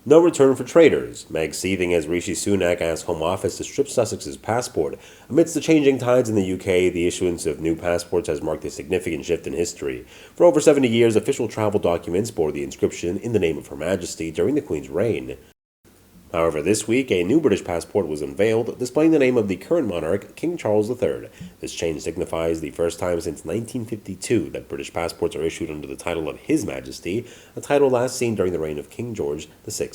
No return for traitors. Meg Seething as Rishi Sunak asks Home Office to strip Sussexes' passport. Amidst the changing tides in the UK, the issuance of new passports has marked a significant shift in history. For over 70 years, official travel documents bore the inscription "In the Name of Her Majesty" during the Queen's reign. However, this week, a new British passport was unveiled, displaying the name of the current monarch, King Charles III. This change signifies the first time since 1952 that British passports are issued under the title of His Majesty, a title last seen during the reign of King George VI.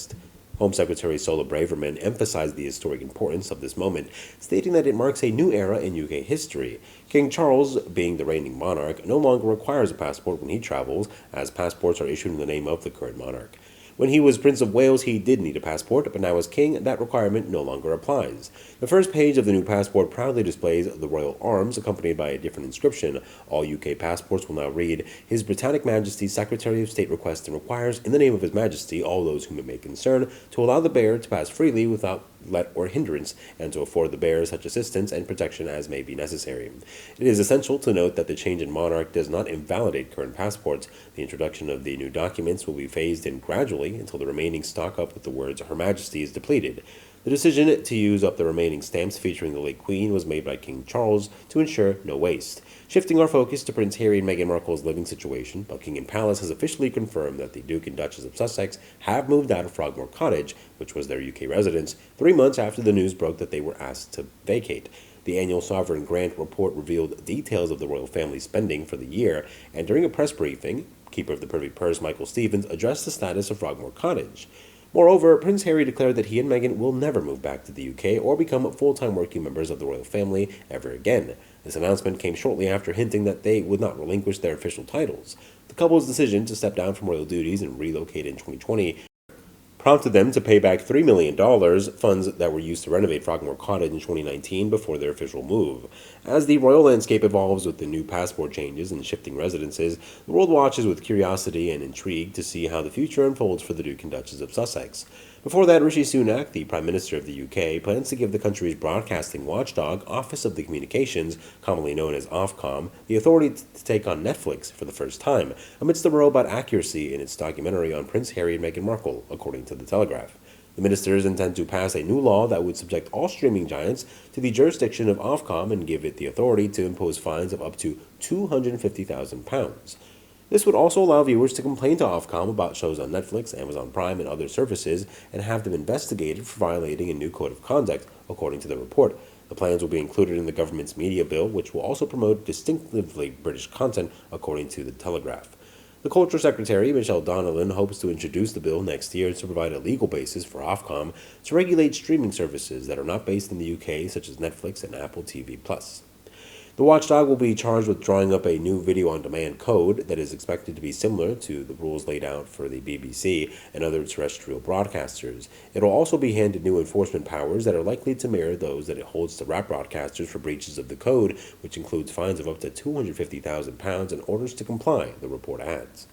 Home Secretary Sola Braverman emphasized the historic importance of this moment, stating that it marks a new era in UK history. King Charles, being the reigning monarch, no longer requires a passport when he travels, as passports are issued in the name of the current monarch. When he was Prince of Wales, he did need a passport, but now as king, that requirement no longer applies. The first page of the new passport proudly displays the royal arms, accompanied by a different inscription. All UK passports will now read, "His Britannic Majesty's Secretary of State requests and requires, in the name of His Majesty, all those whom it may concern, to allow the bearer to pass freely without let or hindrance, and to afford the bearer such assistance and protection as may be necessary." It is essential to note that the change in monarch does not invalidate current passports. The introduction of the new documents will be phased in gradually until the remaining stock up with the words "Her Majesty" is depleted. The decision to use up the remaining stamps featuring the late Queen was made by King Charles to ensure no waste. Shifting our focus to Prince Harry and Meghan Markle's living situation, Buckingham Palace has officially confirmed that the Duke and Duchess of Sussex have moved out of Frogmore Cottage, which was their UK residence, 3 months after the news broke that they were asked to vacate. The annual sovereign grant report revealed details of the royal family's spending for the year, and during a press briefing, Keeper of the Privy Purse Michael Stevens addressed the status of Frogmore Cottage. Moreover, Prince Harry declared that he and Meghan will never move back to the UK or become full-time working members of the royal family ever again. This announcement came shortly after hinting that they would not relinquish their official titles. The couple's decision to step down from royal duties and relocate in 2020 prompted them to pay back $3 million, funds that were used to renovate Frogmore Cottage in 2019 before their official move. As the royal landscape evolves with the new passport changes and shifting residences, the world watches with curiosity and intrigue to see how the future unfolds for the Duke and Duchess of Sussex. Before that, Rishi Sunak, the Prime Minister of the UK, plans to give the country's broadcasting watchdog, Office of the Communications, commonly known as Ofcom, the authority to take on Netflix for the first time, amidst the row about accuracy in its documentary on Prince Harry and Meghan Markle, according to The Telegraph. The ministers intend to pass a new law that would subject all streaming giants to the jurisdiction of Ofcom and give it the authority to impose fines of up to £250,000. This would also allow viewers to complain to Ofcom about shows on Netflix, Amazon Prime, and other services, and have them investigated for violating a new code of conduct, according to the report. The plans will be included in the government's media bill, which will also promote distinctively British content, according to The Telegraph. The Culture Secretary, Michelle Donnellan, hopes to introduce the bill next year to provide a legal basis for Ofcom to regulate streaming services that are not based in the UK, such as Netflix and Apple TV+. The watchdog will be charged with drawing up a new video-on-demand code that is expected to be similar to the rules laid out for the BBC and other terrestrial broadcasters. It will also be handed new enforcement powers that are likely to mirror those that it holds to rap broadcasters for breaches of the code, which includes fines of up to £250,000 and orders to comply, the report adds.